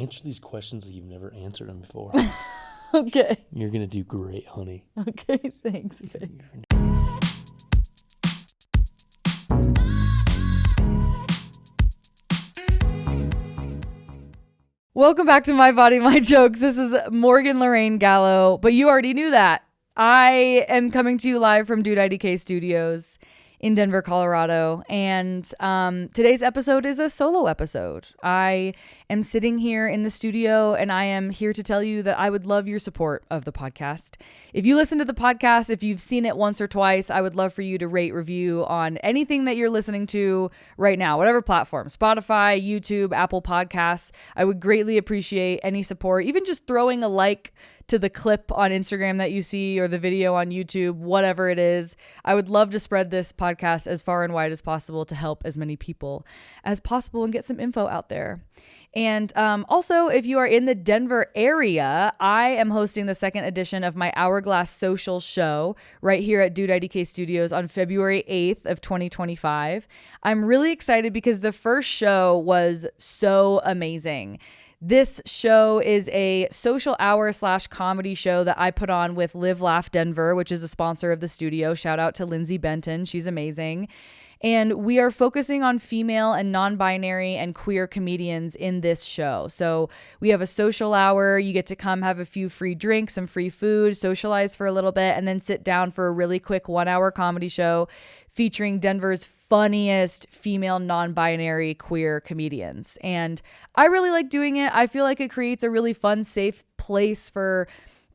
Answer these questions like you've never answered them before. Okay. You're going to do great, honey. Okay, thanks, babe. Welcome back to My Body, My Jokes. This is Morgan Lorraine Gallo, but you already knew that. I am coming to you live from Dude IDK Studios in Denver, Colorado, and today's episode is a solo episode. I am sitting here in the studio, and I am here to tell you that I would love your support of the podcast. If you listen to the podcast, if you've seen it once or twice, I would love for you to rate, review on anything that you're listening to right now, whatever platform, Spotify, YouTube, Apple Podcasts. I would greatly appreciate any support, even just throwing a like to the clip on Instagram that you see or the video on YouTube, whatever it is. I would love to spread this podcast as far and wide as possible to help as many people as possible and get some info out there. And also, if you are in the Denver area, I am hosting the second edition of my Hourglass Social show right here at Dude IDK Studios on February 8th of 2025. I'm really excited because the first show was so amazing. This show is a social hour / comedy show that I put on with Live Laugh Denver, which is a sponsor of the studio. Shout out to Lindsay Benton. She's amazing. And we are focusing on female and non-binary and queer comedians in this show. So we have a social hour. You get to come have a few free drinks, some free food, socialize for a little bit, and then sit down for a really quick 1-hour comedy show featuring Denver's funniest female non-binary queer comedians. And I really like doing it. I feel like it creates a really fun, safe place for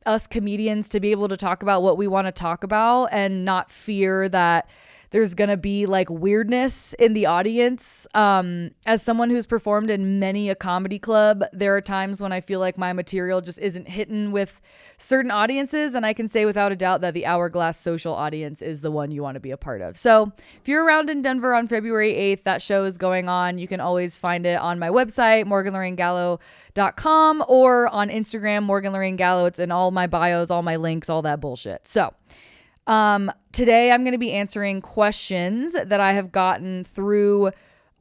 us comedians to be able to talk about what we want to talk about and not fear that there's going to be like weirdness in the audience. As someone who's performed in many a comedy club, there are times when I feel like my material just isn't hitting with certain audiences. And I can say without a doubt that the Hourglass Social audience is the one you want to be a part of. So if you're around in Denver on February 8th, that show is going on. You can always find it on my website, morganloraingallo.com, or on Instagram, Morgan Lorraine Gallo. It's in all my bios, all my links, all that bullshit. So today I'm going to be answering questions that I have gotten through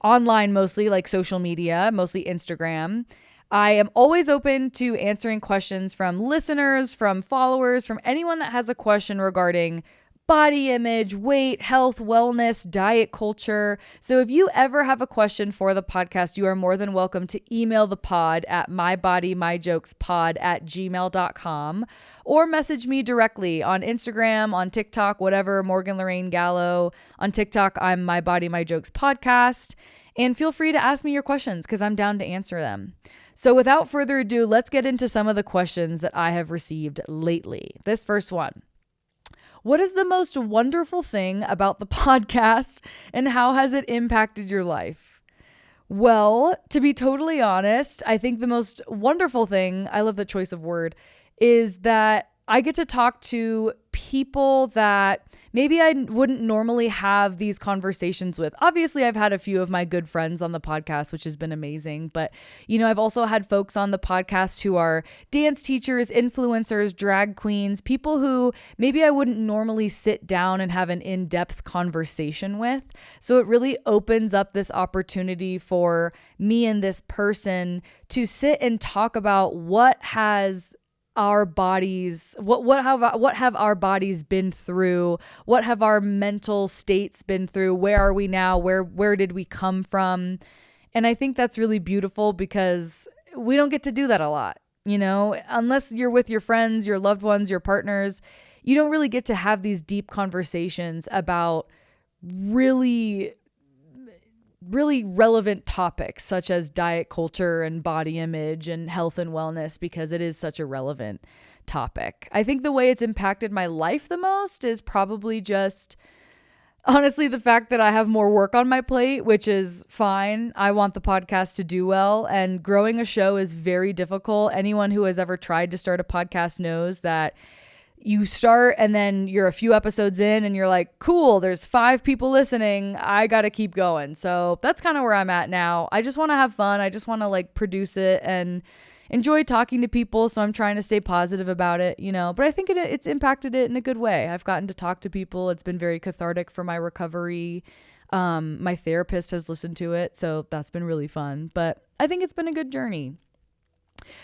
online, mostly like social media, mostly Instagram. I am always open to answering questions from listeners, from followers, from anyone that has a question regarding body image, weight, health, wellness, diet culture. So if you ever have a question for the podcast, you are more than welcome to email the pod at mybodymyjokespod@gmail.com or message me directly on Instagram, on TikTok, whatever, Morgan Lorraine Gallo. On TikTok, I'm My Body, My Jokes Podcast. And feel free to ask me your questions because I'm down to answer them. So without further ado, let's get into some of the questions that I have received lately. This first one. What is the most wonderful thing about the podcast and how has it impacted your life? Well, to be totally honest, I think the most wonderful thing, I love the choice of word, is that I get to talk to people that maybe I wouldn't normally have these conversations with. Obviously, I've had a few of my good friends on the podcast, which has been amazing. But, you know, I've also had folks on the podcast who are dance teachers, influencers, drag queens, people who maybe I wouldn't normally sit down and have an in-depth conversation with. So it really opens up this opportunity for me and this person to sit and talk about what has our bodies, what have our bodies been through? What have our mental states been through? Where are we now? Where did we come from? And I think that's really beautiful because we don't get to do that a lot, you know, unless you're with your friends, your loved ones, your partners. You don't really get to have these deep conversations about really relevant topics such as diet culture and body image and health and wellness because it is such a relevant topic. I think the way it's impacted my life the most is probably just honestly the fact that I have more work on my plate, which is fine. I want the podcast to do well, and growing a show is very difficult. Anyone who has ever tried to start a podcast knows that you start and then you're a few episodes in and you're like, cool, there's 5 people listening. I got to keep going. So that's kind of where I'm at now. I just want to have fun. I just want to like produce it and enjoy talking to people. So I'm trying to stay positive about it, you know, but I think it's impacted it in a good way. I've gotten to talk to people. It's been very cathartic for my recovery. My therapist has listened to it. So that's been really fun, but I think it's been a good journey.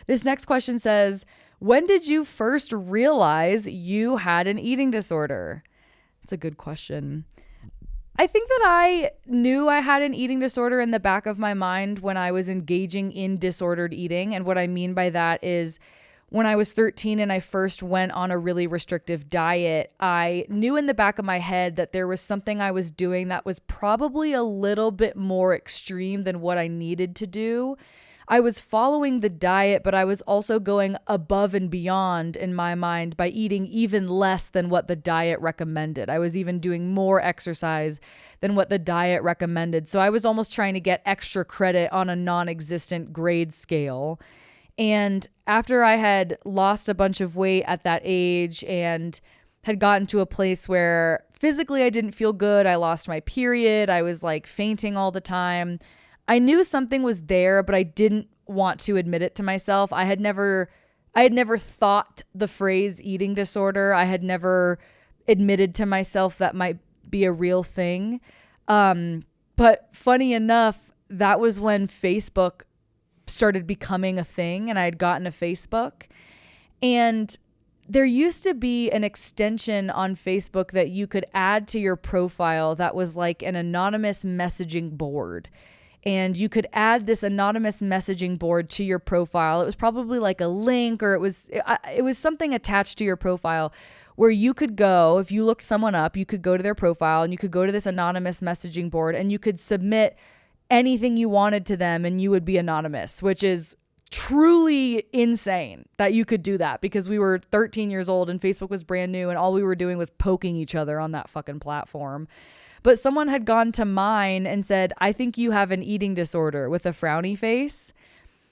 This next question says, when did you first realize you had an eating disorder? It's a good question. I think that I knew I had an eating disorder in the back of my mind when I was engaging in disordered eating. And what I mean by that is when I was 13 and I first went on a really restrictive diet, I knew in the back of my head that there was something I was doing that was probably a little bit more extreme than what I needed to do. I was following the diet, but I was also going above and beyond in my mind by eating even less than what the diet recommended. I was even doing more exercise than what the diet recommended. So I was almost trying to get extra credit on a non-existent grade scale. And after I had lost a bunch of weight at that age and had gotten to a place where physically I didn't feel good, I lost my period, I was like fainting all the time. I knew something was there, but I didn't want to admit it to myself. I had never thought the phrase eating disorder. I had never admitted to myself that might be a real thing. But funny enough, that was when Facebook started becoming a thing and I had gotten a Facebook. And there used to be an extension on Facebook that you could add to your profile that was like an anonymous messaging board. And you could add this anonymous messaging board to your profile. It was probably like a link, or it was something attached to your profile where you could go, if you looked someone up, you could go to their profile and you could go to this anonymous messaging board and you could submit anything you wanted to them and you would be anonymous, which is truly insane that you could do that, because we were 13 years old and Facebook was brand new and all we were doing was poking each other on that fucking platform. But someone had gone to mine and said, I think you have an eating disorder, with a frowny face.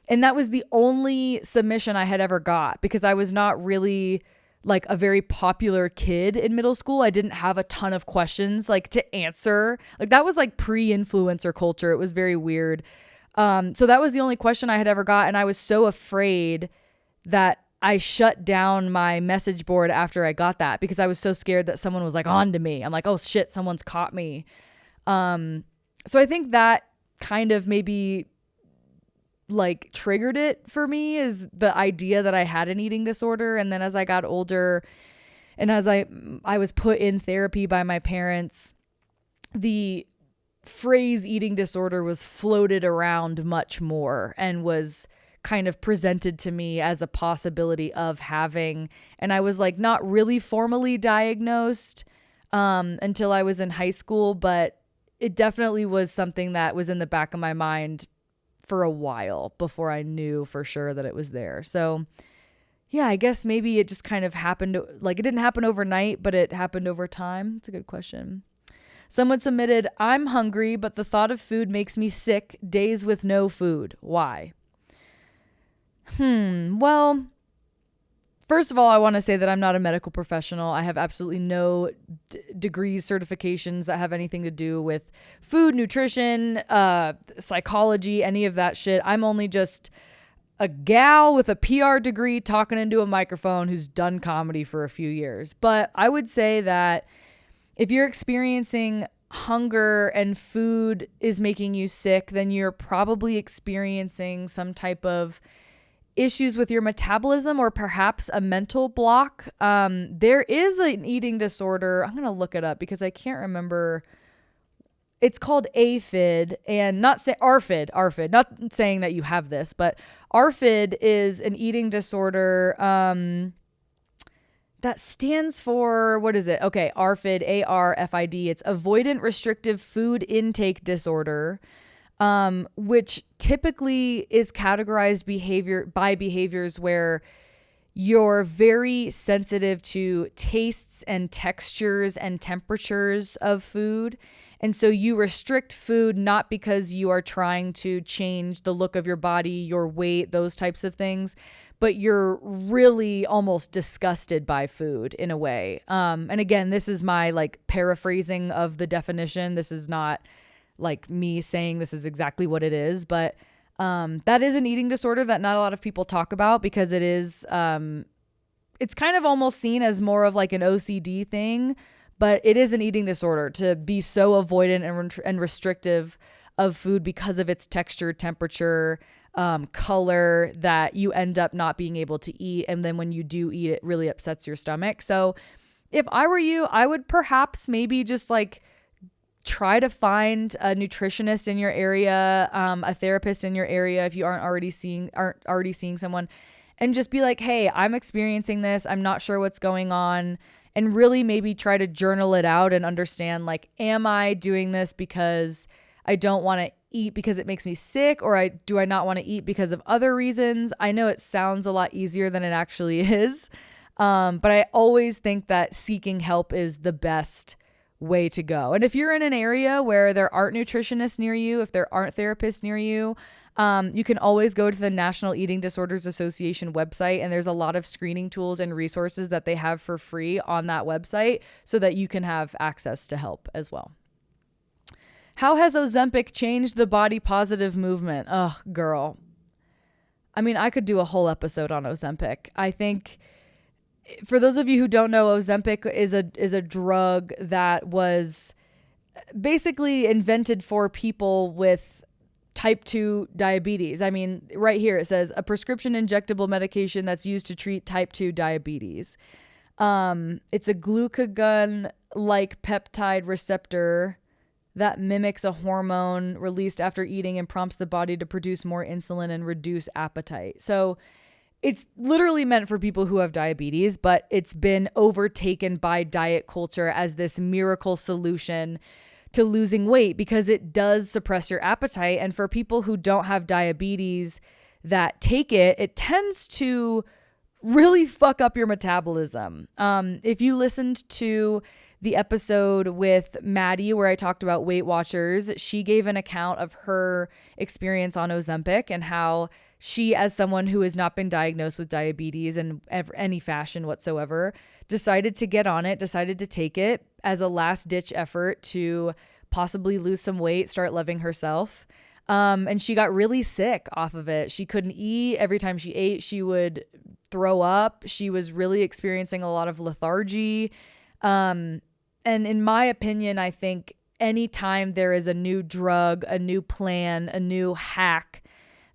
And that was the only submission I had ever got, because I was not really like a very popular kid in middle school. I didn't have a ton of questions like to answer. Like that was like pre-influencer culture. It was very weird. So that was the only question I had ever got. And I was so afraid that I shut down my message board after I got that, because I was so scared that someone was like on to me. I'm like, oh shit, someone's caught me. So I think that kind of maybe like triggered it for me, is the idea that I had an eating disorder. And then as I got older and as I was put in therapy by my parents, the phrase eating disorder was floated around much more and was kind of presented to me as a possibility of having. And I was like not really formally diagnosed until I was in high school, but it definitely was something that was in the back of my mind for a while before I knew for sure that it was there. So yeah, I guess maybe it just kind of happened. Like it didn't happen overnight, but it happened over time. It's a good question. Someone submitted, I'm hungry, but the thought of food makes me sick. Days with no food. Why? Well, first of all, I want to say that I'm not a medical professional. I have absolutely no degrees, certifications that have anything to do with food, nutrition, psychology, any of that shit. I'm only just a gal with a PR degree talking into a microphone who's done comedy for a few years. But I would say that if you're experiencing hunger and food is making you sick, then you're probably experiencing some type of issues with your metabolism or perhaps a mental block. There is an eating disorder. I'm going to look it up because I can't remember. It's called AFID, and not say ARFID, not saying that you have this, but ARFID is an eating disorder that stands for, what is it? Okay, ARFID, ARFID. It's avoidant restrictive food intake disorder. Which typically is categorized by behaviors where you're very sensitive to tastes and textures and temperatures of food. And so you restrict food not because you are trying to change the look of your body, your weight, those types of things, but you're really almost disgusted by food in a way. And again, this is my like paraphrasing of the definition. This is not like me saying this is exactly what it is, but that is an eating disorder that not a lot of people talk about, because it is it's kind of almost seen as more of like an OCD thing, but it is an eating disorder to be so avoidant and restrictive of food because of its texture, temperature, color that you end up not being able to eat. And then when you do eat, it really upsets your stomach. So if I were you, I would perhaps maybe just like try to find a nutritionist in your area, a therapist in your area if you aren't already seeing someone, and just be like, hey, I'm experiencing this. I'm not sure what's going on. And really maybe try to journal it out and understand, like, am I doing this because I don't want to eat because it makes me sick, or do I not want to eat because of other reasons? I know it sounds a lot easier than it actually is. But I always think that seeking help is the best way to go. And if you're in an area where there aren't nutritionists near you, if there aren't therapists near you, you can always go to the National Eating Disorders Association website, and there's a lot of screening tools and resources that they have for free on that website so that you can have access to help as well. How has Ozempic changed the body positive movement? Oh, girl. I mean, I could do a whole episode on Ozempic. I think for those of you who don't know, Ozempic is a drug that was basically invented for people with type 2 diabetes. I mean, right here it says a prescription injectable medication that's used to treat type 2 diabetes. It's a glucagon-like peptide receptor that mimics a hormone released after eating and prompts the body to produce more insulin and reduce appetite. So it's literally meant for people who have diabetes, but it's been overtaken by diet culture as this miracle solution to losing weight because it does suppress your appetite. And for people who don't have diabetes that take it, it tends to really fuck up your metabolism. If you listened to the episode with Maddie where I talked about Weight Watchers, she gave an account of her experience on Ozempic and how she, as someone who has not been diagnosed with diabetes in any fashion whatsoever, decided to get on it, decided to take it as a last-ditch effort to possibly lose some weight, start loving herself. And she got really sick off of it. She couldn't eat. Every time she ate, she would throw up. She was really experiencing a lot of lethargy. And in my opinion, I think anytime there is a new drug, a new plan, a new hack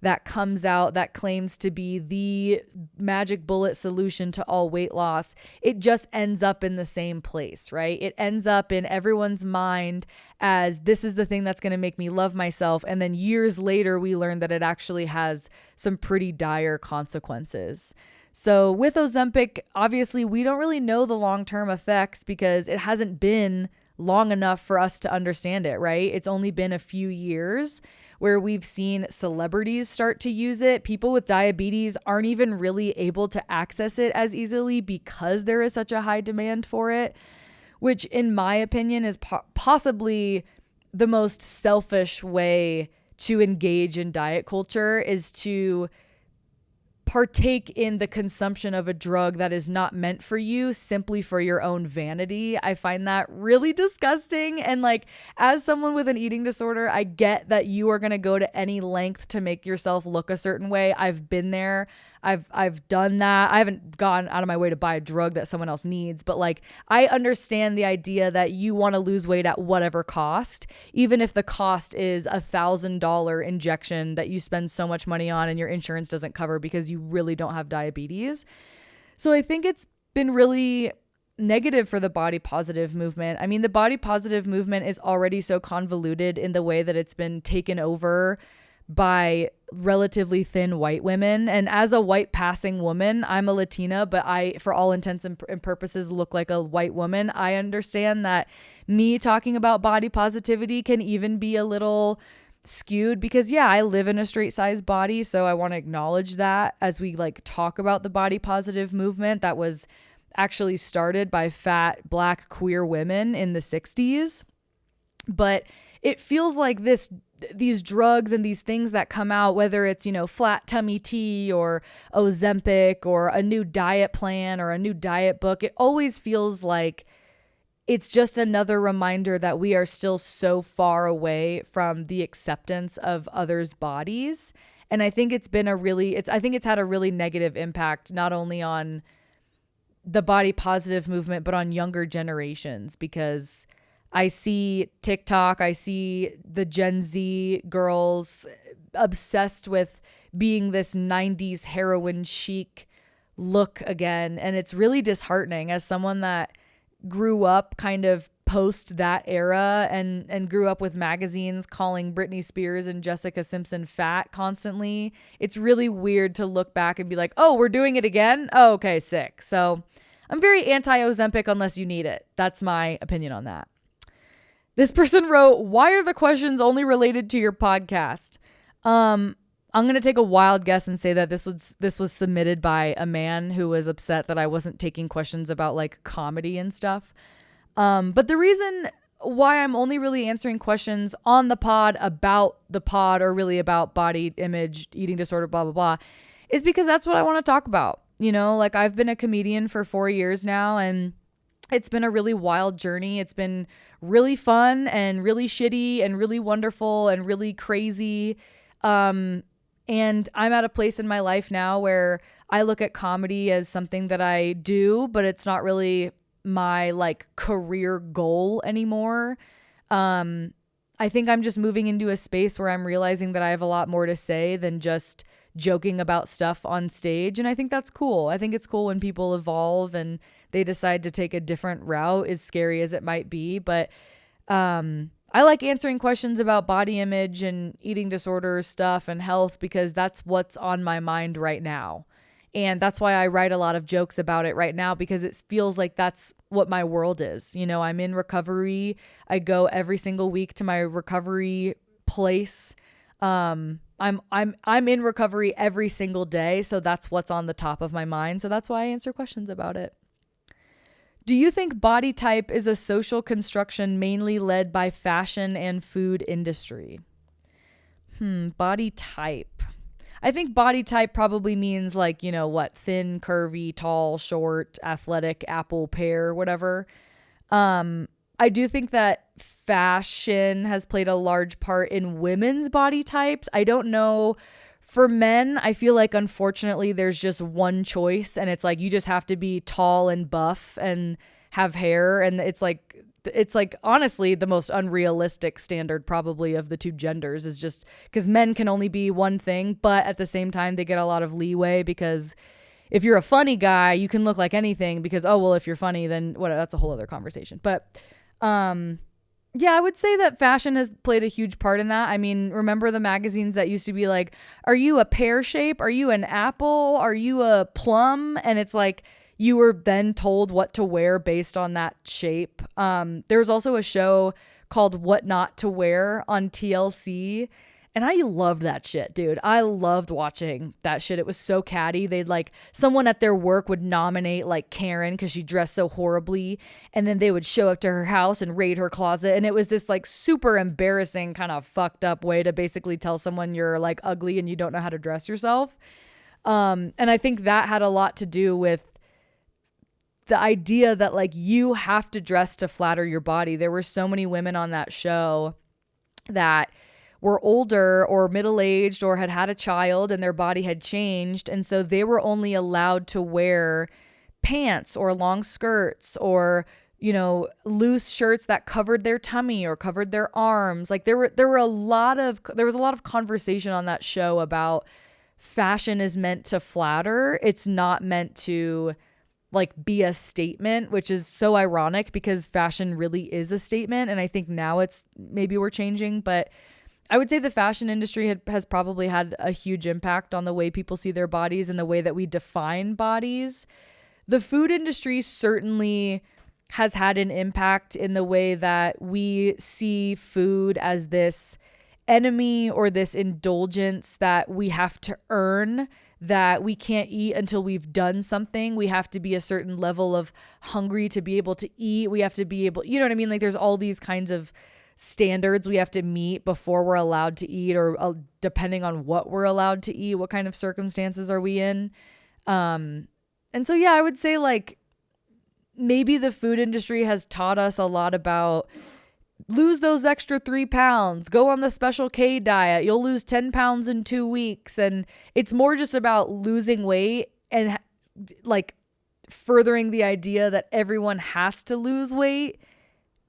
that comes out that claims to be the magic bullet solution to all weight loss, it just ends up in the same place, right? It ends up in everyone's mind as this is the thing that's going to make me love myself. And then years later, we learn that it actually has some pretty dire consequences. So with Ozempic, obviously, we don't really know the long-term effects because it hasn't been long enough for us to understand it, right? It's only been a few years where we've seen celebrities start to use it. People with diabetes aren't even really able to access it as easily because there is such a high demand for it, which in my opinion is possibly the most selfish way to engage in diet culture, is to partake in the consumption of a drug that is not meant for you simply for your own vanity. I find that really disgusting. And like, as someone with an eating disorder, I get that you are going to go to any length to make yourself look a certain way. I've been there. I've done that. I haven't gone out of my way to buy a drug that someone else needs, but like, I understand the idea that you want to lose weight at whatever cost, even if the cost is $1,000 injection that you spend so much money on and your insurance doesn't cover because you really don't have diabetes. So I think it's been really negative for the body positive movement. I mean, the body positive movement is already so convoluted in the way that it's been taken over by relatively thin white women. And as a white passing woman, I'm a Latina, but I, for all intents and purposes, look like a white woman. I understand that me talking about body positivity can even be a little skewed because, yeah, I live in a straight size body. So I want to acknowledge that as we like talk about the body positive movement that was actually started by fat Black queer women in the 60s. But it feels like these drugs and these things that come out, whether it's, flat tummy tea or Ozempic or a new diet plan or a new diet book, it always feels like it's just another reminder that we are still so far away from the acceptance of others' bodies. And I think it's had a really negative impact, not only on the body positive movement, but on younger generations, because I see TikTok, I see the Gen Z girls obsessed with being this 90s heroin chic look again. And it's really disheartening as someone that grew up kind of post that era and grew up with magazines calling Britney Spears and Jessica Simpson fat constantly. It's really weird to look back and be like, oh, we're doing it again? Oh, okay, sick. So I'm very anti-Ozempic unless you need it. That's my opinion on that. This person wrote, why are the questions only related to your podcast? I'm going to take a wild guess and say that this was submitted by a man who was upset that I wasn't taking questions about like comedy and stuff. But the reason why I'm only really answering questions on the pod about the pod or really about body image, eating disorder, blah, blah, blah, is because that's what I want to talk about. You know, like I've been a comedian for 4 years now, and it's been a really wild journey. It's been really fun and really shitty and really wonderful and really crazy. And I'm at a place in my life now where I look at comedy as something that I do, but it's not really my like career goal anymore. I think I'm just moving into a space where I'm realizing that I have a lot more to say than just joking about stuff on stage. And I think that's cool. I think it's cool when people evolve and they decide to take a different route, as scary as it might be. But I like answering questions about body image and eating disorder stuff and health because that's what's on my mind right now. And that's why I write a lot of jokes about it right now, because it feels like that's what my world is. You know, I'm in recovery. I go every single week to my recovery place. I'm in recovery every single day. So that's what's on the top of my mind. So that's why I answer questions about it. Do you think body type is a social construction mainly led by fashion and food industry? Body type. I think body type probably means like, you know, what, thin, curvy, tall, short, athletic, apple, pear, whatever. I do think that fashion has played a large part in women's body types. I don't know. For men, I feel like unfortunately there's just one choice, and it's like you just have to be tall and buff and have hair, and it's like honestly the most unrealistic standard probably of the two genders, is just because men can only be one thing, but at the same time they get a lot of leeway because if you're a funny guy, you can look like anything because, oh, well, if you're funny, then what? That's a whole other conversation. But yeah, I would say that fashion has played a huge part in that. I mean, remember the magazines that used to be like, are you a pear shape? Are you an apple? Are you a plum? And it's like you were then told what to wear based on that shape. There was also a show called What Not to Wear on TLC. And I loved that shit, dude. I loved watching that shit. It was so catty. They'd like, someone at their work would nominate like Karen because she dressed so horribly. And then they would show up to her house and raid her closet. And it was this like super embarrassing kind of fucked up way to basically tell someone you're like ugly and you don't know how to dress yourself. And I think that had a lot to do with the idea that like you have to dress to flatter your body. There were so many women on that show that were older or middle-aged or had had a child and their body had changed. And so they were only allowed to wear pants or long skirts or, you know, loose shirts that covered their tummy or covered their arms. Like there was a lot of conversation on that show about fashion is meant to flatter. It's not meant to like be a statement, which is so ironic because fashion really is a statement. And I think now maybe we're changing, but I would say the fashion industry has probably had a huge impact on the way people see their bodies and the way that we define bodies. The food industry certainly has had an impact in the way that we see food as this enemy or this indulgence that we have to earn, that we can't eat until we've done something. We have to be a certain level of hungry to be able to eat. We have to be able, you know what I mean? Like there's all these kinds of standards we have to meet before we're allowed to eat, or depending on what we're allowed to eat, what kind of circumstances are we in. And so, yeah, I would say like maybe the food industry has taught us a lot about lose those extra 3 pounds, go on the Special K diet. You'll lose 10 pounds in 2 weeks. And it's more just about losing weight and like furthering the idea that everyone has to lose weight.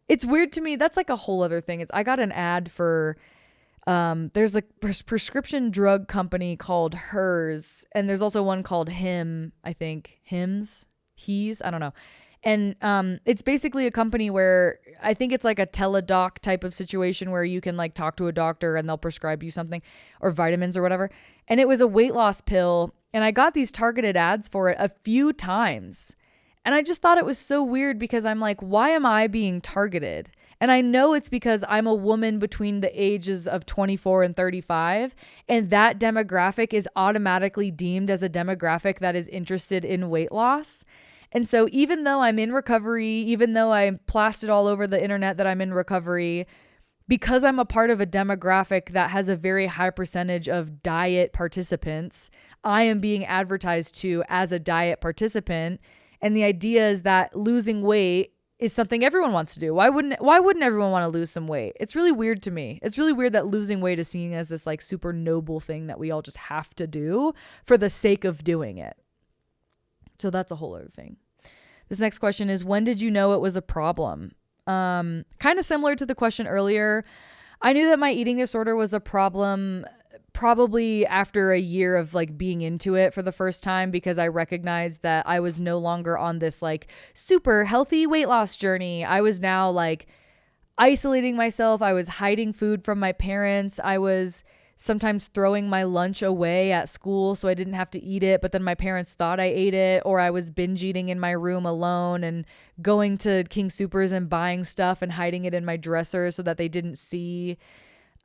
It's weird to me. That's like a whole other thing. I got an ad for There's a prescription drug company called Hers, and there's also one called Him, I think. He's, I don't know. And it's basically a company where I think it's like a teledoc type of situation where you can like talk to a doctor and they'll prescribe you something or vitamins or whatever. And it was a weight loss pill. And I got these targeted ads for it a few times. And I just thought it was so weird because I'm like, why am I being targeted? And I know it's because I'm a woman between the ages of 24 and 35. And that demographic is automatically deemed as a demographic that is interested in weight loss. And so even though I'm in recovery, even though I plastered all over the internet that I'm in recovery, because I'm a part of a demographic that has a very high percentage of diet participants, I am being advertised to as a diet participant. And the idea is that losing weight is something everyone wants to do. Why wouldn't everyone want to lose some weight? It's really weird to me. It's really weird that losing weight is seen as this like super noble thing that we all just have to do for the sake of doing it. So that's a whole other thing. This next question is, when did you know it was a problem? Kind of similar to the question earlier. I knew that my eating disorder was a problem probably after a year of like being into it for the first time, because I recognized that I was no longer on this like super healthy weight loss journey. I was now like isolating myself. I was hiding food from my parents. I was sometimes throwing my lunch away at school so I didn't have to eat it, but then my parents thought I ate it, or I was binge eating in my room alone and going to King Soopers and buying stuff and hiding it in my dresser so that they didn't see.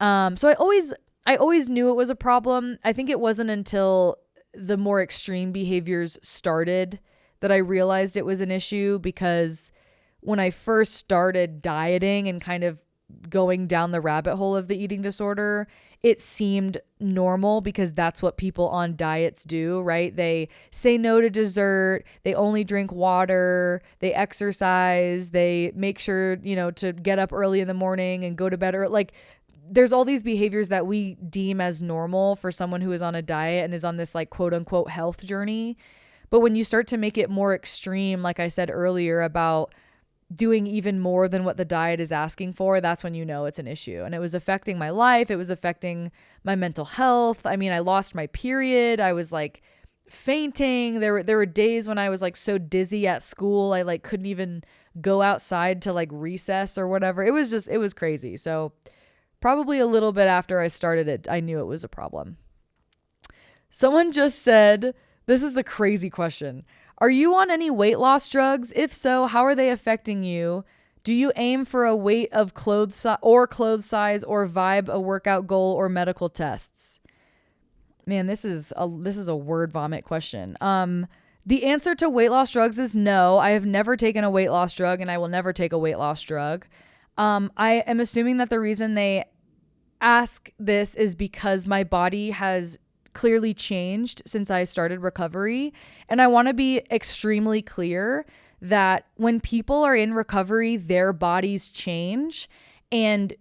So I always knew it was a problem. I think it wasn't until the more extreme behaviors started that I realized it was an issue, because when I first started dieting and kind of going down the rabbit hole of the eating disorder, it seemed normal because that's what people on diets do, right? They say no to dessert. They only drink water. They exercise. They make sure, to get up early in the morning and go to bed. Or like, there's all these behaviors that we deem as normal for someone who is on a diet and is on this like quote unquote health journey. But when you start to make it more extreme, like I said earlier about doing even more than what the diet is asking for, that's when you know it's an issue. And it was affecting my life. It was affecting my mental health. I mean, I lost my period. I was like fainting. There were days when I was like so dizzy at school, I like couldn't even go outside to like recess or whatever. It was crazy. So probably a little bit after I started it, I knew it was a problem. Someone just said, this is the crazy question. Are you on any weight loss drugs? If so, how are they affecting you? Do you aim for a weight of clothes size or vibe a workout goal or medical tests? Man, this is a word vomit question. The answer to weight loss drugs is no. I have never taken a weight loss drug, and I will never take a weight loss drug. I am assuming that the reason they ask this is because my body has clearly changed since I started recovery. And I want to be extremely clear that when people are in recovery, their bodies change. And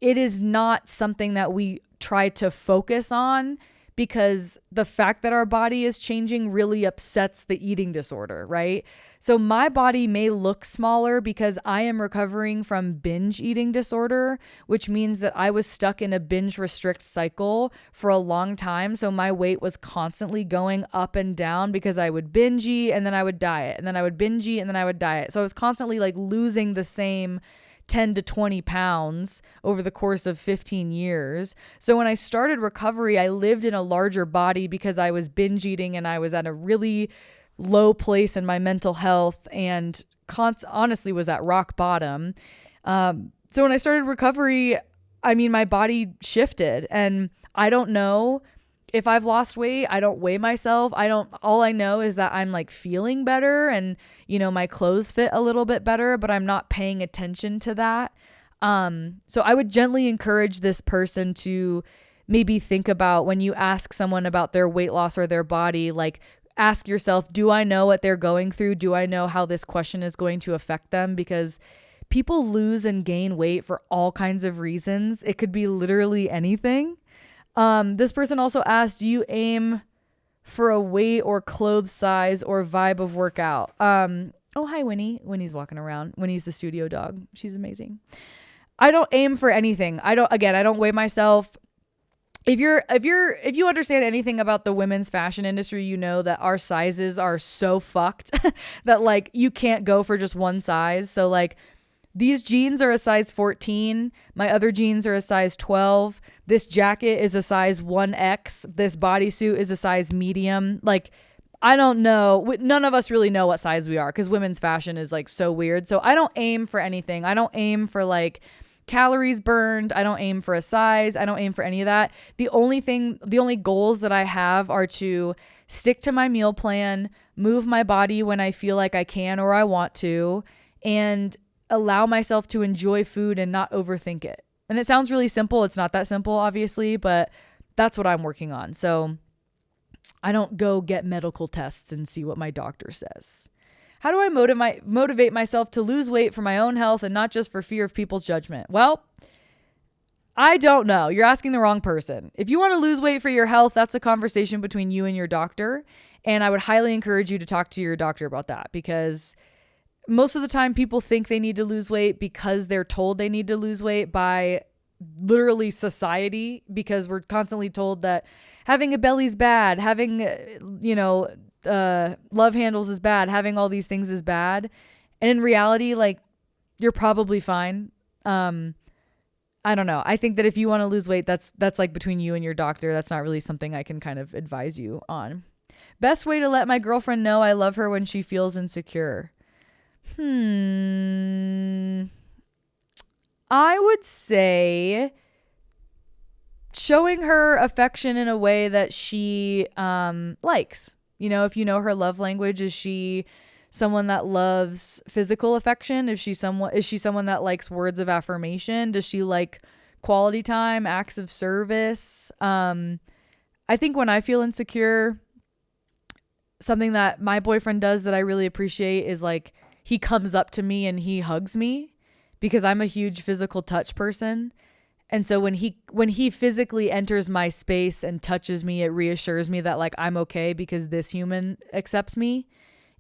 it is not something that we try to focus on, because the fact that our body is changing really upsets the eating disorder, right? So my body may look smaller because I am recovering from binge eating disorder, which means that I was stuck in a binge restrict cycle for a long time. So my weight was constantly going up and down because I would binge eat and then I would diet, and then I would binge eat and then I would diet. So I was constantly like losing the same 10 to 20 pounds over the course of 15 years. So when I started recovery, I lived in a larger body because I was binge eating and I was at a really low place in my mental health and honestly was at rock bottom. So when I started recovery, I mean, my body shifted, and I don't know if I've lost weight. I don't weigh myself. All I know is that I'm like feeling better and, my clothes fit a little bit better, but I'm not paying attention to that. So I would gently encourage this person to maybe think about, when you ask someone about their weight loss or their body, like ask yourself, do I know what they're going through? Do I know how this question is going to affect them? Because people lose and gain weight for all kinds of reasons. It could be literally anything. This person also asked, do you aim for a weight or clothes size or vibe of workout? Oh, hi, Winnie. Winnie's walking around. Winnie's the studio dog. She's amazing. I don't aim for anything. I don't weigh myself. If you understand anything about the women's fashion industry, you know that our sizes are so fucked that like you can't go for just one size. So like these jeans are a size 14. My other jeans are a size 12. This jacket is a size 1X. This bodysuit is a size medium. Like, I don't know. None of us really know what size we are because women's fashion is like so weird. So I don't aim for anything. I don't aim for like calories burned. I don't aim for a size. I don't aim for any of that. The only goals that I have are to stick to my meal plan, move my body when I feel like I can or I want to, and allow myself to enjoy food and not overthink it. And it sounds really simple. It's not that simple, obviously, but that's what I'm working on. So I don't go get medical tests and see what my doctor says. How do I motivate myself to lose weight for my own health and not just for fear of people's judgment? Well, I don't know. You're asking the wrong person. If you want to lose weight for your health, that's a conversation between you and your doctor. And I would highly encourage you to talk to your doctor about that, because most of the time people think they need to lose weight because they're told they need to lose weight by literally society, because we're constantly told that having a belly's bad, having, love handles is bad, having all these things is bad. And in reality, like, you're probably fine. I don't know. I think that if you want to lose weight, that's like between you and your doctor. That's not really something I can kind of advise you on. Best way to let my girlfriend know I love her when she feels insecure. I would say showing her affection in a way that she likes. You know, if you know her love language, is she someone that loves physical affection? Is she someone that likes words of affirmation? Does she like quality time, acts of service? I think when I feel insecure, something that my boyfriend does that I really appreciate is like he comes up to me and he hugs me, because I'm a huge physical touch person. And so when he physically enters my space and touches me, it reassures me that like I'm okay because this human accepts me.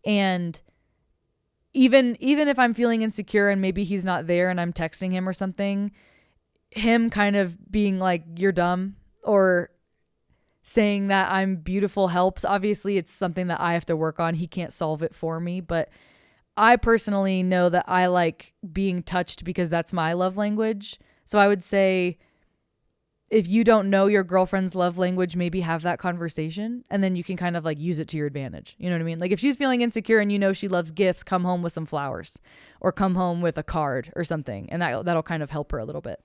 And even if I'm feeling insecure and maybe he's not there and I'm texting him or something, him kind of being like, you're dumb, or saying that I'm beautiful helps. Obviously, it's something that I have to work on. He can't solve it for me, but I personally know that I like being touched because that's my love language. So I would say if you don't know your girlfriend's love language, maybe have that conversation and then you can kind of like use it to your advantage. You know what I mean? Like if she's feeling insecure and you know she loves gifts, come home with some flowers or come home with a card or something. And that'll kind of help her a little bit.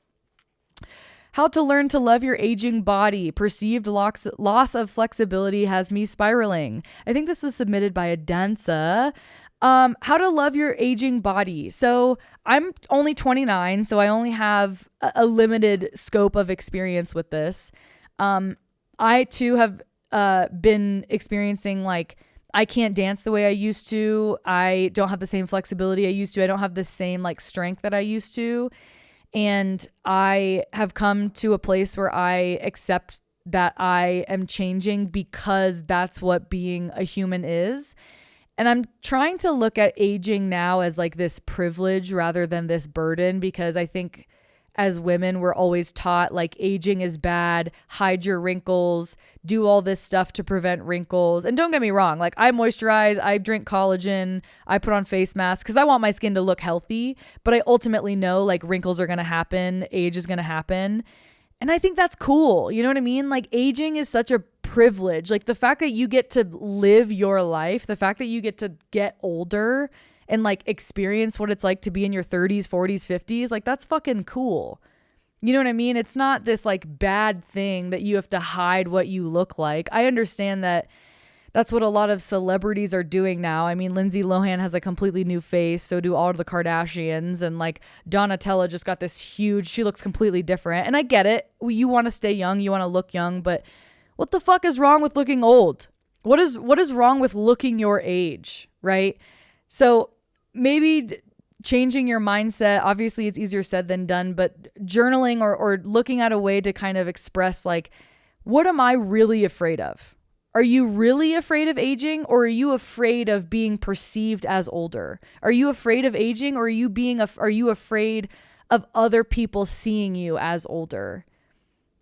How to learn to love your aging body. Perceived loss of flexibility has me spiraling. I think this was submitted by a dancer. How to love your aging body. So I'm only 29, so I only have a limited scope of experience with this. I too have been experiencing like I can't dance the way I used to. I don't have the same flexibility I used to. I don't have the same like strength that I used to. And I have come to a place where I accept that I am changing because that's what being a human is. And I'm trying to look at aging now as like this privilege rather than this burden, because I think as women, we're always taught like aging is bad, hide your wrinkles, do all this stuff to prevent wrinkles. And don't get me wrong, like I moisturize, I drink collagen, I put on face masks because I want my skin to look healthy. But I ultimately know like wrinkles are going to happen, age is going to happen. And I think that's cool. You know what I mean? Like aging is such a privilege. Like the fact that you get to live your life, the fact that you get to get older and like experience what it's like to be in your 30s, 40s, 50s, like that's fucking cool. You know what I mean? It's not this like bad thing that you have to hide what you look like. I understand that that's what a lot of celebrities are doing now. I mean, Lindsay Lohan has a completely new face. So do all of the Kardashians. And like Donatella just got this huge, she looks completely different. And I get it. You want to stay young. You want to look young. But what the fuck is wrong with looking old? What is wrong with looking your age, right? So maybe changing your mindset, obviously it's easier said than done, but journaling or looking at a way to kind of express like, what am I really afraid of? Are you really afraid of aging, or are you afraid of being perceived as older? Are you afraid of aging, or are you afraid of other people seeing you as older.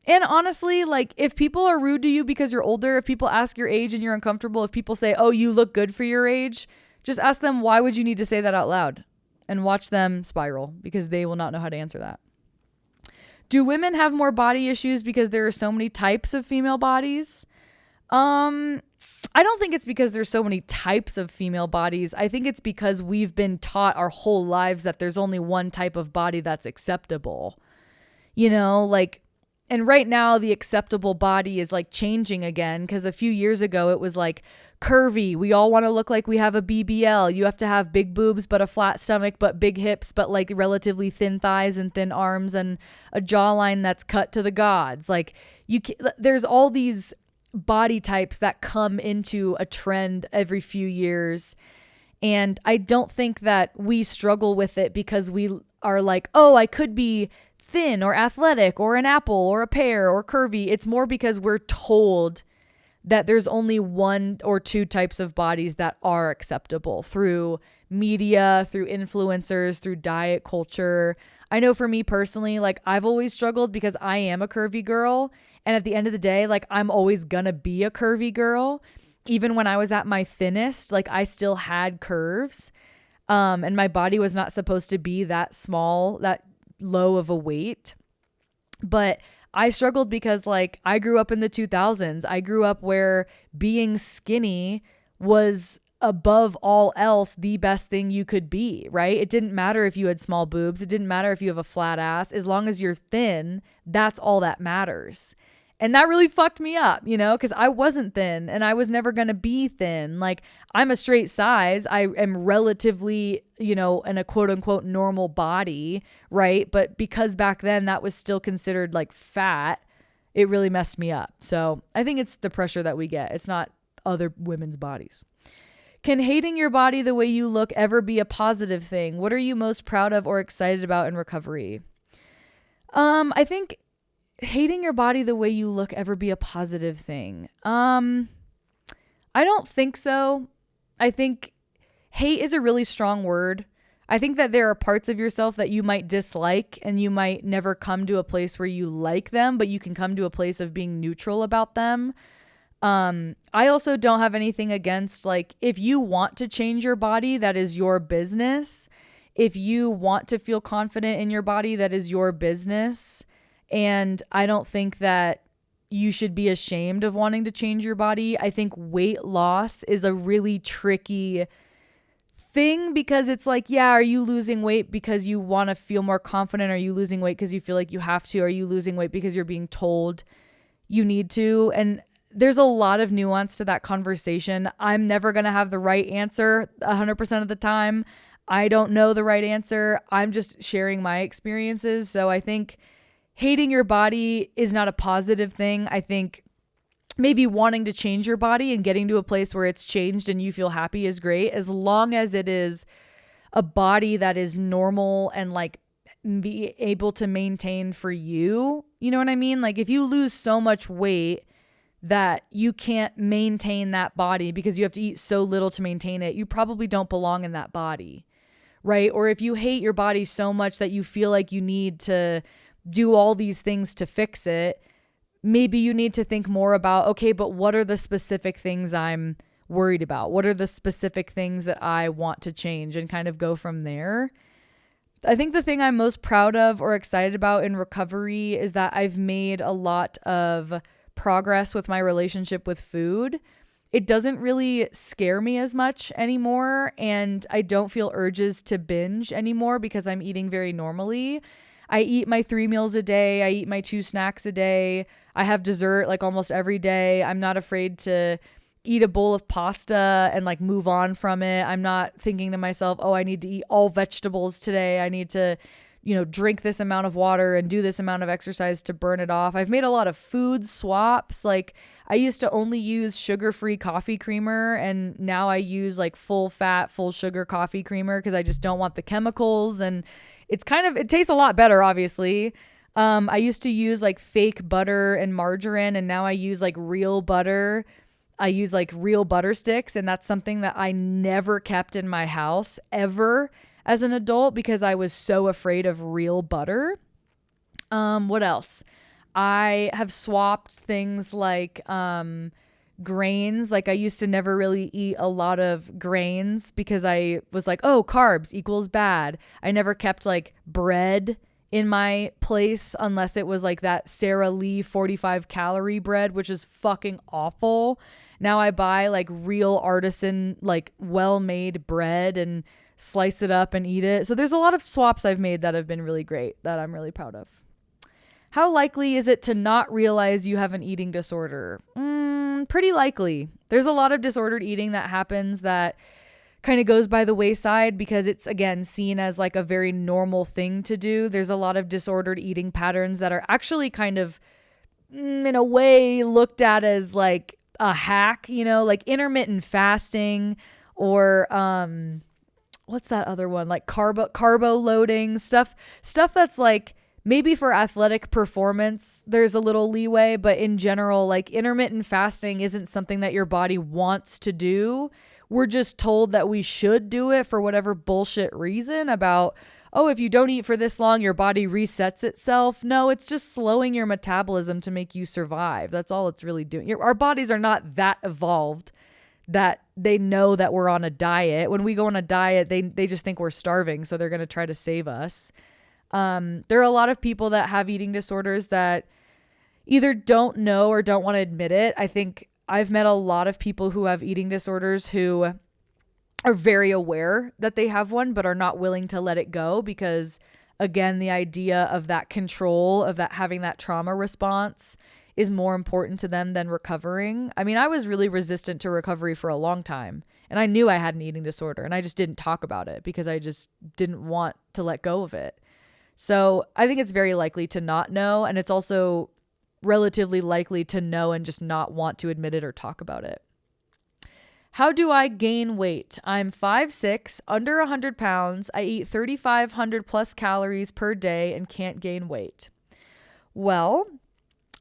And honestly, like if people are rude to you because you're older, if people ask your age and you're uncomfortable, if people say, oh, you look good for your age, just ask them, why would you need to say that out loud? And watch them spiral, because they will not know how to answer that. Do women have more body issues because there are so many types of female bodies? I don't think it's because there's so many types of female bodies. I think it's because we've been taught our whole lives that there's only one type of body that's acceptable. You know, like, and right now the acceptable body is like changing again, because a few years ago it was like curvy. We all want to look like we have a BBL. You have to have big boobs but a flat stomach but big hips but like relatively thin thighs and thin arms and a jawline that's cut to the gods. Like there's all these body types that come into a trend every few years. And I don't think that we struggle with it because we are like, oh, I could be thin or athletic or an apple or a pear or curvy. It's more because we're told that there's only one or two types of bodies that are acceptable through media, through influencers, through diet culture. I know for me personally, like I've always struggled because I am a curvy girl. And at the end of the day, like I'm always gonna be a curvy girl. Even when I was at my thinnest, like I still had curves. And my body was not supposed to be that small, that low of a weight. But I struggled because like I grew up in the 2000s. I grew up where being skinny was above all else the best thing you could be, right? It didn't matter if you had small boobs. It didn't matter if you have a flat ass. As long as you're thin, that's all that matters. And that really fucked me up, you know, because I wasn't thin and I was never going to be thin. Like I'm a straight size. I am relatively, you know, in a quote unquote normal body, right? But because back then that was still considered like fat, it really messed me up. So I think it's the pressure that we get. It's not other women's bodies. Can hating your body the way you look ever be a positive thing? What are you most proud of or excited about in recovery? I think hating your body the way you look ever be a positive thing. I don't think so. I think hate is a really strong word. I think that there are parts of yourself that you might dislike and you might never come to a place where you like them, but you can come to a place of being neutral about them. I also don't have anything against, like, if you want to change your body, that is your business. If you want to feel confident in your body, that is your business. And I don't think that you should be ashamed of wanting to change your body. I think weight loss is a really tricky thing because it's like, yeah, are you losing weight because you want to feel more confident? Are you losing weight because you feel like you have to? Are you losing weight because you're being told you need to? And there's a lot of nuance to that conversation. I'm never going to have the right answer 100% of the time. I don't know the right answer. I'm just sharing my experiences. So I think hating your body is not a positive thing. I think maybe wanting to change your body and getting to a place where it's changed and you feel happy is great, as long as it is a body that is normal and like be able to maintain for you. You know what I mean? Like if you lose so much weight that you can't maintain that body because you have to eat so little to maintain it, you probably don't belong in that body, right? Or if you hate your body so much that you feel like you need to do all these things to fix it, maybe you need to think more about, okay, but what are the specific things I'm worried about? What are the specific things that I want to change, and kind of go from there. I think the thing I'm most proud of or excited about in recovery is that I've made a lot of progress with my relationship with food. It doesn't really scare me as much anymore, and I don't feel urges to binge anymore because I'm eating very normally. I eat my 3 meals a day. I eat my 2 snacks a day. I have dessert like almost every day. I'm not afraid to eat a bowl of pasta and like move on from it. I'm not thinking to myself, oh, I need to eat all vegetables today. I need to, you know, drink this amount of water and do this amount of exercise to burn it off. I've made a lot of food swaps. Like I used to only use sugar-free coffee creamer, and now I use like full fat, full sugar coffee creamer because I just don't want the chemicals. And it tastes a lot better, obviously. I used to use like fake butter and margarine, and now I use like real butter. I use like real butter sticks, and that's something that I never kept in my house ever. as an adult because I was so afraid of real butter. What else? I have swapped things like grains. Like I used to never really eat a lot of grains because I was like, oh, carbs equals bad. I never kept like bread in my place unless it was like that Sara Lee 45 calorie bread, which is fucking awful. Now I buy like real artisan, like well-made bread and slice it up and eat it. So there's a lot of swaps I've made that have been really great that I'm really proud of. How likely is it to not realize you have an eating disorder? Pretty likely. There's a lot of disordered eating that happens that kind of goes by the wayside because it's, again, seen as like a very normal thing to do. There's a lot of disordered eating patterns that are actually kind of, in a way, looked at as like a hack, you know, like intermittent fasting or what's that other one? Like carbo loading stuff that's like maybe for athletic performance, there's a little leeway, but in general, like intermittent fasting isn't something that your body wants to do. We're just told that we should do it for whatever bullshit reason about, oh, if you don't eat for this long, your body resets itself. No, it's just slowing your metabolism to make you survive. That's all it's really doing. Our bodies are not that evolved that they know that we're on a diet. When we go on a diet, they just think we're starving, so they're going to try to save us. There are a lot of people that have eating disorders that either don't know or don't want to admit it. I think I've met a lot of people who have eating disorders who are very aware that they have one, but are not willing to let it go because, again, the idea of that control, of that having that trauma response is more important to them than recovering. I mean, I was really resistant to recovery for a long time, and I knew I had an eating disorder, and I just didn't talk about it because I just didn't want to let go of it. So I think it's very likely to not know, and it's also relatively likely to know and just not want to admit it or talk about it. How do I gain weight? I'm 5'6", under 100 pounds. I eat 3,500 plus calories per day and can't gain weight. Well,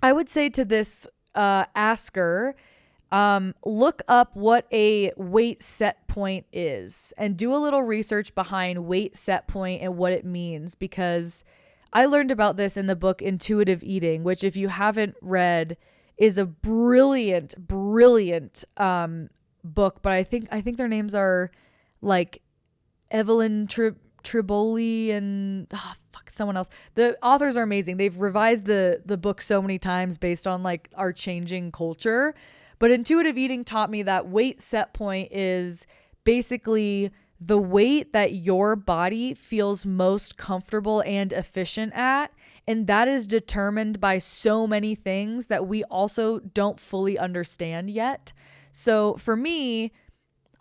I would say to this asker, look up what a weight set point is and do a little research behind weight set point and what it means, because I learned about this in the book Intuitive Eating, which if you haven't read is a brilliant book, but I think their names are like Evelyn Triboli and someone else. The authors are amazing. They've revised the book so many times based on like our changing culture. But intuitive eating taught me that weight set point is basically the weight that your body feels most comfortable and efficient at. And that is determined by so many things that we also don't fully understand yet. So for me,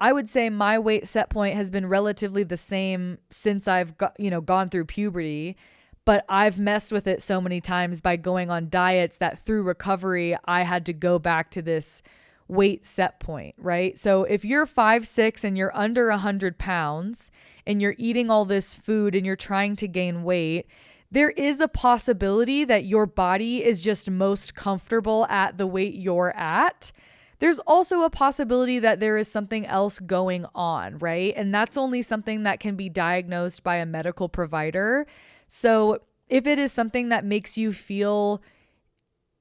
I would say my weight set point has been relatively the same since I've gone through puberty. But I've messed with it so many times by going on diets that through recovery, I had to go back to this weight set point, right? So if you're 5'6" and you're under 100 pounds and you're eating all this food and you're trying to gain weight, there is a possibility that your body is just most comfortable at the weight you're at. There's also a possibility that there is something else going on, right? And that's only something that can be diagnosed by a medical provider. So if it is something that makes you feel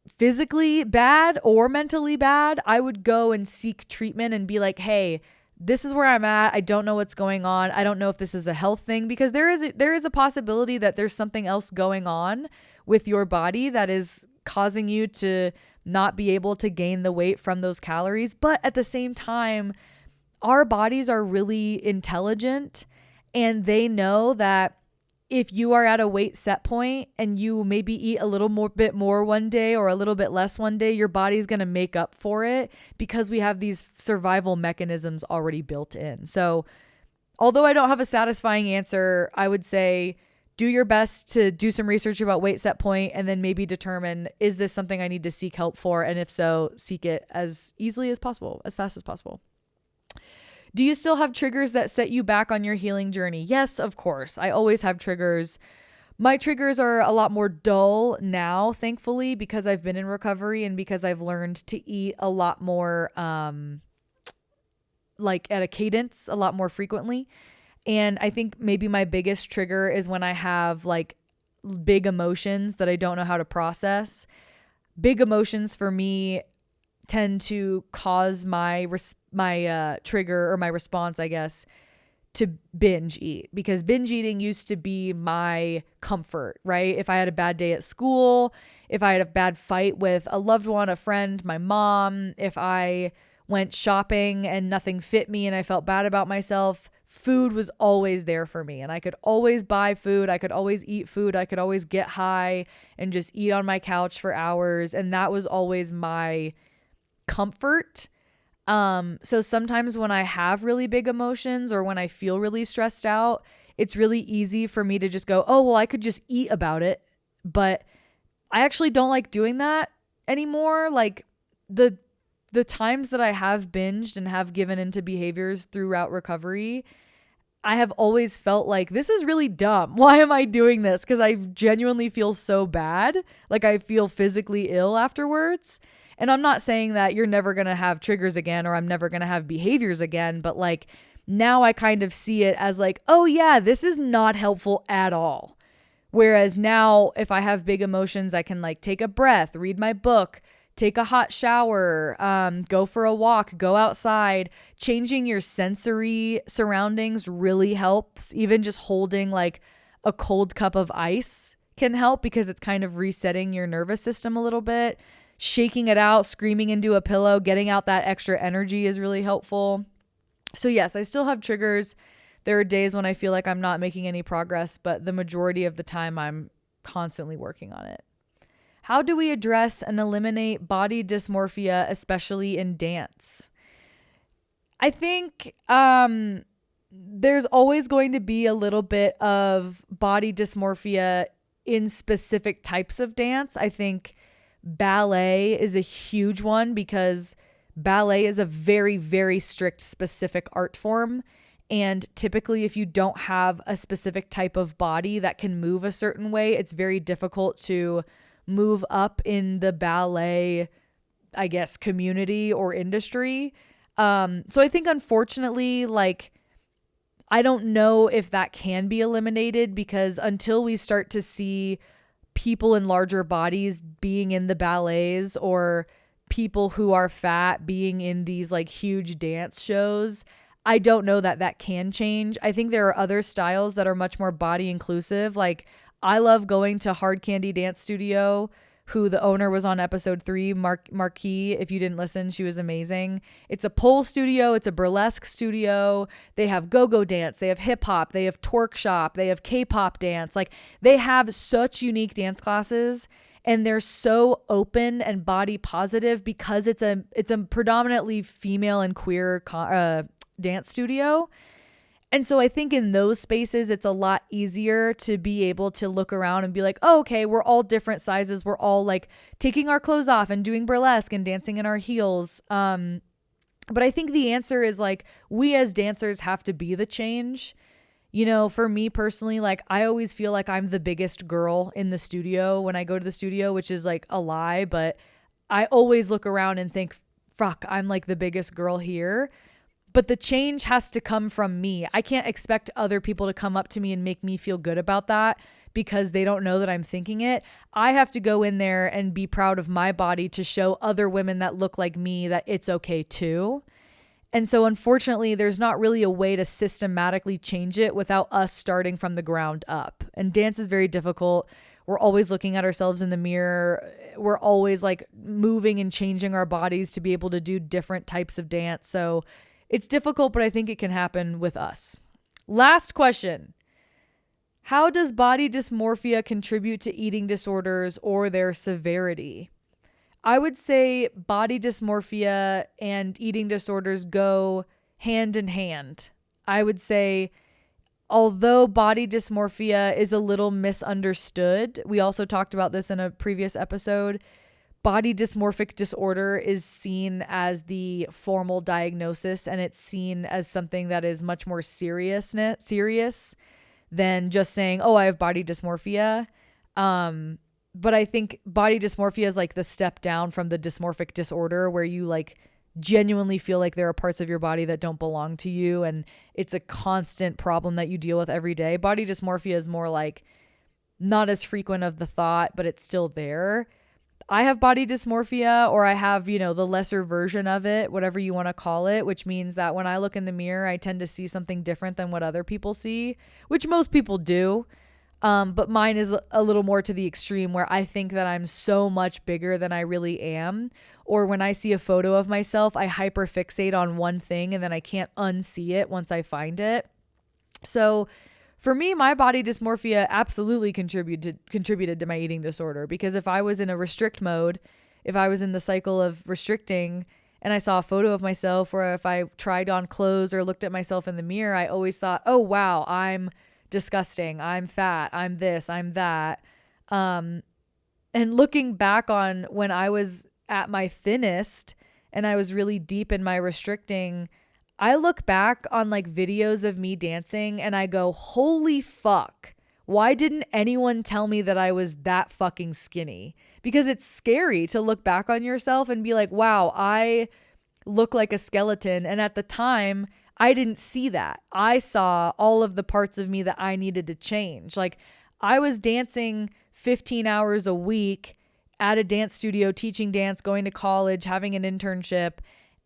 physically bad or mentally bad, I would go and seek treatment and be like, hey, this is where I'm at. I don't know what's going on. I don't know if this is a health thing, because there is a possibility that there's something else going on with your body that is causing you to not be able to gain the weight from those calories. But at the same time, our bodies are really intelligent, and they know that if you are at a weight set point and you maybe eat a little bit more one day or a little bit less one day, your body's going to make up for it because we have these survival mechanisms already built in. So although I don't have a satisfying answer, I would say do your best to do some research about weight set point and then maybe determine, is this something I need to seek help for? And if so, seek it as easily as possible, as fast as possible. Do you still have triggers that set you back on your healing journey? Yes, of course. I always have triggers. My triggers are a lot more dull now, thankfully, because I've been in recovery and because I've learned to eat a lot more, like at a cadence, a lot more frequently. And I think maybe my biggest trigger is when I have like big emotions that I don't know how to process. Big emotions for me tend to cause my trigger or my response, I guess, to binge eat, because binge eating used to be my comfort, right? If I had a bad day at school, if I had a bad fight with a loved one, a friend, my mom, if I went shopping and nothing fit me and I felt bad about myself, food was always there for me. And I could always buy food. I could always eat food. I could always get high and just eat on my couch for hours. And that was always my comfort. So sometimes when I have really big emotions or when I feel really stressed out, it's really easy for me to just go, oh, well, I could just eat about it. But I actually don't like doing that anymore. Like the times that I have binged and have given into behaviors throughout recovery, I have always felt like this is really dumb. Why am I doing this? Because I genuinely feel so bad. Like I feel physically ill afterwards. And I'm not saying that you're never going to have triggers again or I'm never going to have behaviors again, but like now I kind of see it as like, oh yeah, this is not helpful at all. Whereas now if I have big emotions, I can like take a breath, read my book, take a hot shower, go for a walk, go outside. Changing your sensory surroundings really helps. Even just holding like a cold cup of ice can help because it's kind of resetting your nervous system a little bit. Shaking it out, screaming into a pillow, getting out that extra energy is really helpful. So yes, I still have triggers. There are days when I feel like I'm not making any progress, but the majority of the time I'm constantly working on it. How do we address and eliminate body dysmorphia, especially in dance? I think there's always going to be a little bit of body dysmorphia in specific types of dance. I think ballet is a huge one because ballet is a very, very strict, specific art form. And typically, if you don't have a specific type of body that can move a certain way, it's very difficult to move up in the ballet, I guess, community or industry. So I think, unfortunately, like, I don't know if that can be eliminated because until we start to see people in larger bodies being in the ballets or people who are fat being in these like huge dance shows, I don't know that that can change. I think there are other styles that are much more body inclusive. Like I love going to Hard Candy Dance Studio, who the owner was on episode 3, Marquis. If you didn't listen, she was amazing. It's a pole studio. It's a burlesque studio. They have go-go dance. They have hip hop. They have twerk shop. They have K-pop dance. Like they have such unique dance classes and they're so open and body positive because it's a predominantly female and queer dance studio. And so I think in those spaces, it's a lot easier to be able to look around and be like, oh, okay, we're all different sizes. We're all like taking our clothes off and doing burlesque and dancing in our heels. But I think the answer is like, we as dancers have to be the change. You know, for me personally, like I always feel like I'm the biggest girl in the studio when I go to the studio, which is like a lie. But I always look around and think, fuck, I'm like the biggest girl here. But the change has to come from me. I can't expect other people to come up to me and make me feel good about that because they don't know that I'm thinking it. I have to go in there and be proud of my body to show other women that look like me that it's okay too. And so unfortunately, there's not really a way to systematically change it without us starting from the ground up. And dance is very difficult. We're always looking at ourselves in the mirror. We're always like moving and changing our bodies to be able to do different types of dance. So it's difficult, but I think it can happen with us. Last question. How does body dysmorphia contribute to eating disorders or their severity? I would say body dysmorphia and eating disorders go hand in hand. I would say although body dysmorphia is a little misunderstood, we also talked about this in a previous episode, body dysmorphic disorder is seen as the formal diagnosis and it's seen as something that is much more serious than just saying, oh, I have body dysmorphia. But I think body dysmorphia is like the step down from the dysmorphic disorder where you like genuinely feel like there are parts of your body that don't belong to you, and it's a constant problem that you deal with every day. Body dysmorphia is more like not as frequent of the thought, but it's still there. I have body dysmorphia, or I have, the lesser version of it, whatever you want to call it, which means that when I look in the mirror, I tend to see something different than what other people see, which most people do. But mine is a little more to the extreme, where I think that I'm so much bigger than I really am. Or when I see a photo of myself, I hyperfixate on one thing and then I can't unsee it once I find it. So for me, my body dysmorphia absolutely contributed to my eating disorder, because if I was in a restrict mode, if I was in the cycle of restricting and I saw a photo of myself, or if I tried on clothes or looked at myself in the mirror, I always thought, oh, wow, I'm disgusting. I'm fat. I'm this, I'm that. And looking back on when I was at my thinnest and I was really deep in my restricting, I look back on like videos of me dancing and I go, holy fuck, why didn't anyone tell me that I was that fucking skinny? Because it's scary to look back on yourself and be like, wow, I look like a skeleton. And at the time, I didn't see that. I saw all of the parts of me that I needed to change. Like, I was dancing 15 hours a week at a dance studio, teaching dance, going to college, having an internship.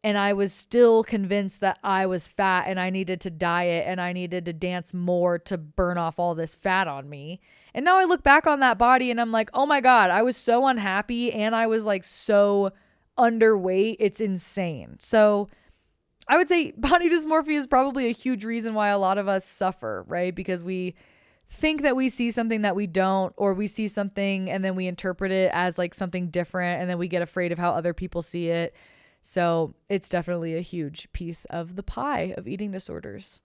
And I was still convinced that I was fat and I needed to diet and I needed to dance more to burn off all this fat on me. And now I look back on that body and I'm like, oh my God, I was so unhappy and I was like so underweight. It's insane. So I would say body dysmorphia is probably a huge reason why a lot of us suffer, right? Because we think that we see something that we don't, or we see something and then we interpret it as like something different and then we get afraid of how other people see it. So it's definitely a huge piece of the pie of eating disorders.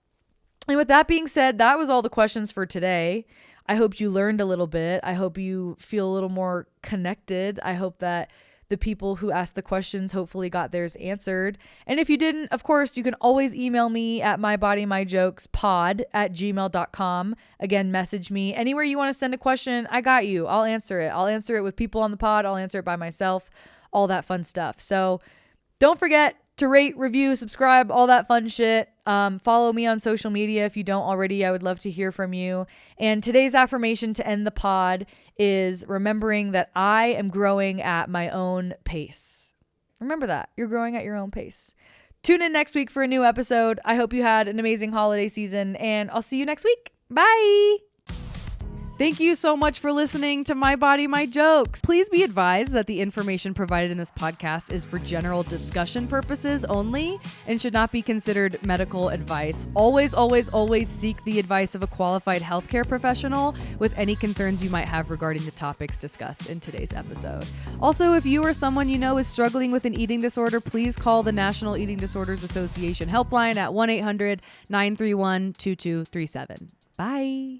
And with that being said, that was all the questions for today. I hope you learned a little bit. I hope you feel a little more connected. I hope that the people who asked the questions hopefully got theirs answered. And if you didn't, of course, you can always email me at mybodymyjokespod@gmail.com. Again, message me anywhere you want to send a question. I got you. I'll answer it. I'll answer it with people on the pod. I'll answer it by myself, all that fun stuff. So don't forget to rate, review, subscribe, all that fun shit. Follow me on social media if you don't already. I would love to hear from you. And today's affirmation to end the pod is remembering that I am growing at my own pace. Remember that. You're growing at your own pace. Tune in next week for a new episode. I hope you had an amazing holiday season, and I'll see you next week. Bye. Thank you so much for listening to My Body, My Jokes. Please be advised that the information provided in this podcast is for general discussion purposes only and should not be considered medical advice. Always, always, always seek the advice of a qualified healthcare professional with any concerns you might have regarding the topics discussed in today's episode. Also, if you or someone you know is struggling with an eating disorder, please call the National Eating Disorders Association helpline at 1-800-931-2237. Bye.